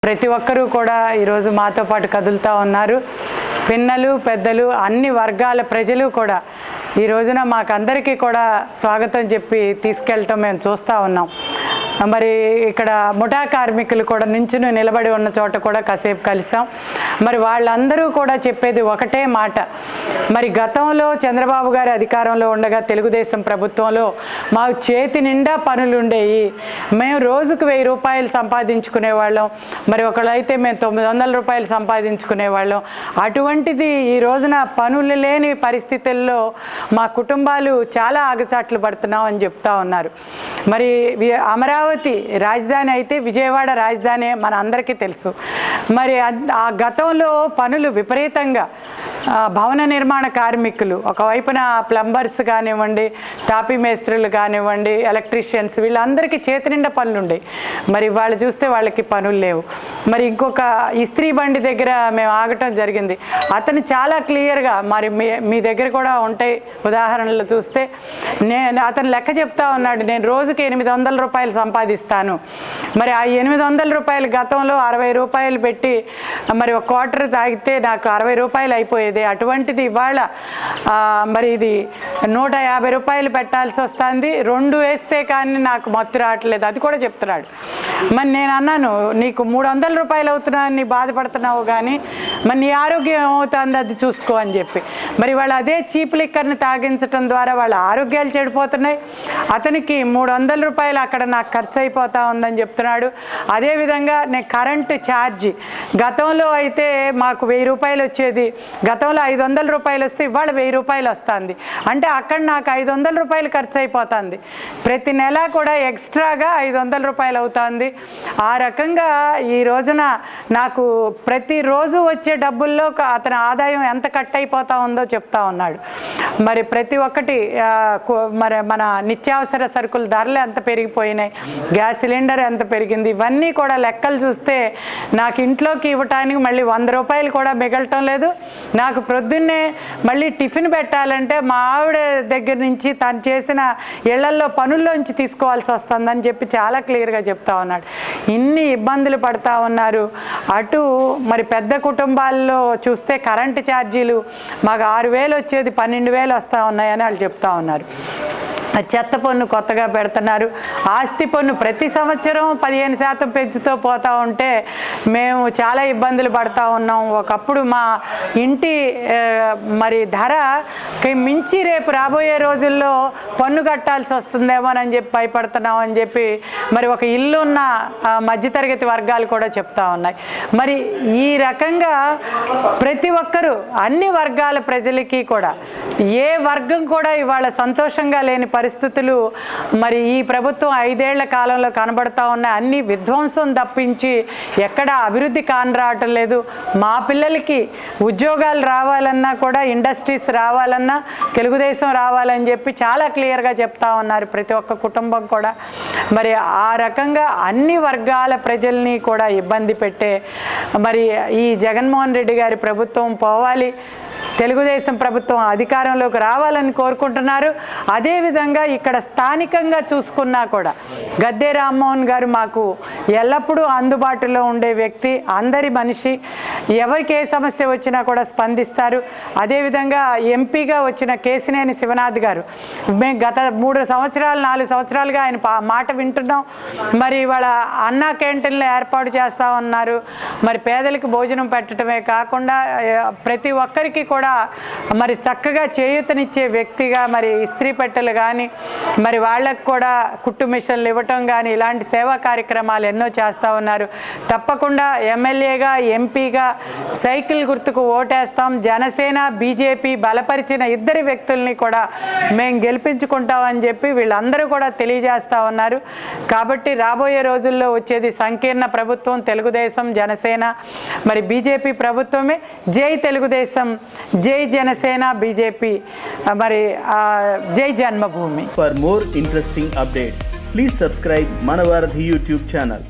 ప్రతి ఒక్కరూ కూడా ఈరోజు మాతో పాటు కదులుతూ ఉన్నారు. పిన్నలు పెద్దలు అన్ని వర్గాల ప్రజలు కూడా ఈ రోజున మాకందరికీ కూడా స్వాగతం చెప్పి తీసుకెళ్ళటం మేము చూస్తూ ఉన్నాం. మరి ఇక్కడ ముఠా కార్మికులు కూడా నించుని నిలబడి ఉన్న చోట కూడా కాసేపు కలిసాం. మరి వాళ్ళందరూ కూడా చెప్పేది ఒకటే మాట, మరి గతంలో చంద్రబాబు గారి అధికారంలో ఉండగా తెలుగుదేశం ప్రభుత్వంలో మాకు చేతి నిండా పనులు ఉండేవి, మేము రోజుకు 1000 రూపాయలు సంపాదించుకునేవాళ్ళం, మరి ఒకళ్ళైతే మేము 900 రూపాయలు సంపాదించుకునేవాళ్ళం. అటువంటిది ఈ రోజున పనులు లేని పరిస్థితుల్లో మా కుటుంబాలు చాలా ఆగచాట్లు పడుతున్నాం అని చెప్తా ఉన్నారు. మరి అమరావతి రాజధాని అయితే విజయవాడ రాజధాని మన అందరికీ తెలుసు. మరి ఆ గతంలో పనులు విపరీతంగా భవన నిర్మాణ కార్మికులు ఒకవైపున ప్లంబర్స్ కానివ్వండి, తాపీ మేస్త్రులు కానివ్వండి, ఎలక్ట్రీషియన్స్ వీళ్ళందరికీ చేతి నిండా పనులు ఉండేవి. మరి వాళ్ళు చూస్తే వాళ్ళకి పనులు లేవు. మరి ఇంకొక ఇస్త్రీ బండి దగ్గర మేము ఆగటం జరిగింది. అతను చాలా క్లియర్గా, మరి మీ దగ్గర కూడా ఉంటాయి ఉదాహరణలు చూస్తే, అతను లెక్క చెప్తా ఉన్నాడు, నేను రోజుకి 800 రూపాయలు సంపాదిస్తాను. మరి ఆ 800 రూపాయలు గతంలో 60 రూపాయలు పెట్టి మరి ఒక క్వార్టర్ తాగితే నాకు 60 రూపాయలు అయిపోయేది. అటువంటిది ఇవాళ మరి ఇది 150 రూపాయలు పెట్టాల్సి వస్తుంది, 2 వేస్తే కానీ నాకు మత్తు రావట్లేదు, అది కూడా చెప్తున్నాడు. మరి నేను అన్నాను, నీకు 300 రూపాయలు అవుతున్నాను నీ బాధపడుతున్నావు కానీ మరి నీ ఆరోగ్యం ఏమవుతుంది అది చూసుకో అని చెప్పి, మరి వాళ్ళు అదే చీప్ లిక్కర్ని తాగించడం ద్వారా వాళ్ళ ఆరోగ్యాలు చెడిపోతున్నాయి. అతనికి 300 రూపాయలు అక్కడ నాకు ఖర్చు అయిపోతా ఉందని చెప్తున్నాడు. అదేవిధంగా నేను కరెంటు ఛార్జీ, గతంలో అయితే మాకు 1000 రూపాయలు వచ్చేది, గతంలో 500 రూపాయలు వస్తే ఇవాళ 1000 రూపాయలు వస్తుంది. అంటే అక్కడ నాకు 500 రూపాయలు ఖర్చు అయిపోతుంది, ప్రతి నెల కూడా ఎక్స్ట్రాగా 500 రూపాయలు అవుతుంది. ఆ రకంగా ఈ రోజున నాకు ప్రతిరోజు వచ్చే డబ్బుల్లో అతని ఆదాయం ఎంత కట్ అయిపోతా ఉందో చెప్తా ఉన్నాడు. మరి ప్రతి ఒక్కటి మరి మన నిత్యావసర సరుకుల ధరలు ఎంత పెరిగిపోయినాయి, గ్యాస్ సిలిండర్ ఎంత పెరిగింది, ఇవన్నీ కూడా లెక్కలు చూస్తే నాకు ఇంట్లోకి ఇవ్వటానికి మళ్ళీ 100 రూపాయలు కూడా మిగలటం లేదు. నాకు ప్రొద్దున్నే మళ్ళీ టిఫిన్ పెట్టాలంటే మా ఆవిడ దగ్గర నుంచి తను చేసిన ఇళ్లల్లో పనుల్లోంచి తీసుకోవాల్సి వస్తుందని చెప్పి చాలా క్లియర్గా చెప్తా ఉన్నాడు. ఇన్ని ఇబ్బందులు పడతా ఉన్నారు. అటు మరి పెద్ద కుటుంబాల్లో చూస్తే కరెంటు ఛార్జీలు మాకు 6000 వచ్చేది 12,000 వస్తూ ఉన్నాయని వాళ్ళు చెప్తా ఉన్నారు. చెత్త పన్ను కొత్తగా పెడుతున్నారు. ఆస్తి పన్ను ప్రతి సంవత్సరం 15% పెంచుతూ పోతూ ఉంటే మేము చాలా ఇబ్బందులు పడుతూ ఉన్నాం. ఒకప్పుడు మా ఇంటి మరి ధరకి మించి రేపు రాబోయే రోజుల్లో పన్ను కట్టాల్సి వస్తుందేమోనని చెప్పి భయపడుతున్నాం అని చెప్పి మరి ఒక ఇల్లు ఉన్న మధ్యతరగతి వర్గాలు కూడా చెప్తా ఉన్నాయి. మరి ఈ రకంగా ప్రతి ఒక్కరూ అన్ని వర్గాల ప్రజలకి కూడా ఏ వర్గం కూడా ఇవాళ సంతోషంగా లేని పరిస్థితులు మరి ఈ ప్రభుత్వం 5 ఏళ్ల కాలంలో కనబడతా ఉన్నాయి. అన్ని విధ్వంసం తప్పించి ఎక్కడ అభివృద్ధి కానరావటం లేదు. మా పిల్లలకి ఉద్యోగాలు రావాలన్నా కూడా, ఇండస్ట్రీస్ రావాలన్నా తెలుగుదేశం రావాలని చెప్పి చాలా క్లియర్గా చెప్తా ఉన్నారు ప్రతి ఒక్క కుటుంబం కూడా. మరి ఆ రకంగా అన్ని వర్గాల ప్రజల్ని కూడా ఇబ్బంది పెట్టే మరి ఈ జగన్మోహన్ రెడ్డి గారి ప్రభుత్వం పోవాలి, తెలుగుదేశం ప్రభుత్వం అధికారంలోకి రావాలని కోరుకుంటున్నారు. అదేవిధంగా ఇక్కడ స్థానికంగా చూసుకున్నా కూడా గద్దె రామ్మోహన్ గారు మాకు ఎల్లప్పుడూ అందుబాటులో ఉండే వ్యక్తి, అందరి మనిషి, ఎవరికి ఏ సమస్య వచ్చినా కూడా స్పందిస్తారు. అదేవిధంగా ఎంపీగా వచ్చిన కేసినేని శివనాథ్ గారు, మేము గత 3 సంవత్సరాలు 4 సంవత్సరాలుగా ఆయన మాట వింటున్నాం. మరి వాళ్ళ అన్నా క్యాంటీన్లు ఏర్పాటు చేస్తూ ఉన్నారు. మరి పేదలకు భోజనం పెట్టడమే కాకుండా ప్రతి ఒక్కరికి కూడా మరి చక్కగా చేయూతనిచ్చే వ్యక్తిగా మరి ఇస్త్రీ పెట్టెలు కానీ, మరి వాళ్ళకు కూడా కుట్టు మిషన్లు ఇవ్వటం కానీ ఇలాంటి సేవా కార్యక్రమాలు ఎన్నో చేస్తూ ఉన్నారు. తప్పకుండా ఎమ్మెల్యేగా ఎంపీగా సైకిల్ గుర్తుకు ఓటేస్తాం. జనసేన బీజేపీ బలపరిచిన 2 వ్యక్తుల్ని కూడా మేము గెలిపించుకుంటామని చెప్పి వీళ్ళందరూ కూడా తెలియజేస్తూ ఉన్నారు. కాబట్టి రాబోయే రోజుల్లో వచ్చేది సంకీర్ణ ప్రభుత్వం, తెలుగుదేశం జనసేన మరి బీజేపీ ప్రభుత్వమే. జై తెలుగుదేశం, జై జనసేన, బీజేపీ, మరి జై జన్మభూమి. For more interesting updates, please subscribe Manavaradhi YouTube channel.